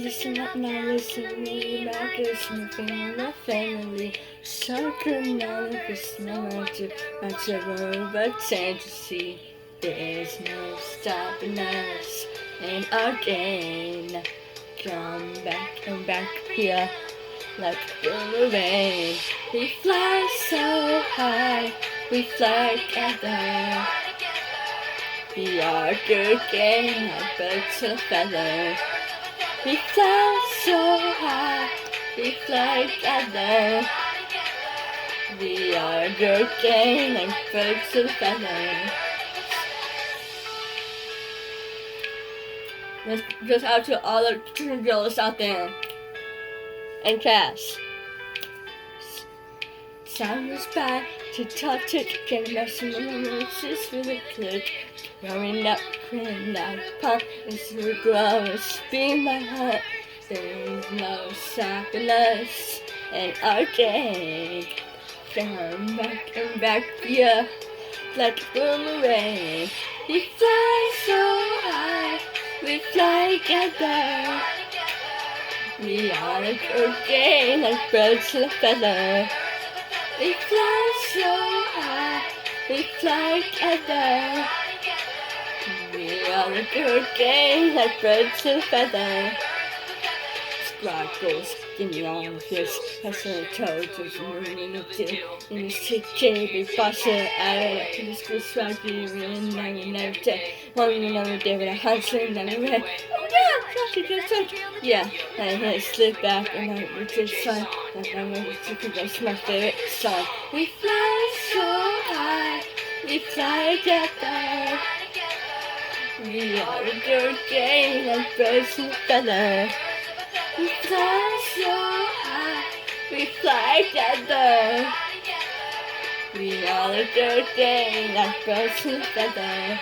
Listen up now, listen to me, back is nothing on the family. So good now, if it's no matter, much of a fantasy. There's no stopping us, and again, come back and back here, like a boomerang. We fly so high, we fly together. We are good game, like birds of a feather. We fly so high, we fly together. We are good game, like birds of a feather. Just out to all the girls out there. And Cass. Sound is bad to touch it, get messing with the roses really good. Growing up, crying out, pop is the growers, be my heart. There's no stopping us, and again, come back and back, yeah, like a boomerang. We fly so high, we fly together. We are a good game, like birds of a feather. We fly so high, we fly together. We are a good game, like birds of a feather. Sparkles, give me all of this. I said toads, there's moving up to in the city, big boss out of the school swaggy, and now you never take. One another day with a hustle, and never had. Oh yeah, just touch. Yeah, I hit slip back, and I was just fun. And I was thinking that's my favorite song. We fly so high, we fly together. We are a good game, like birds of a feather. We fly so high, we fly together. We are a good game, like birds of a feather.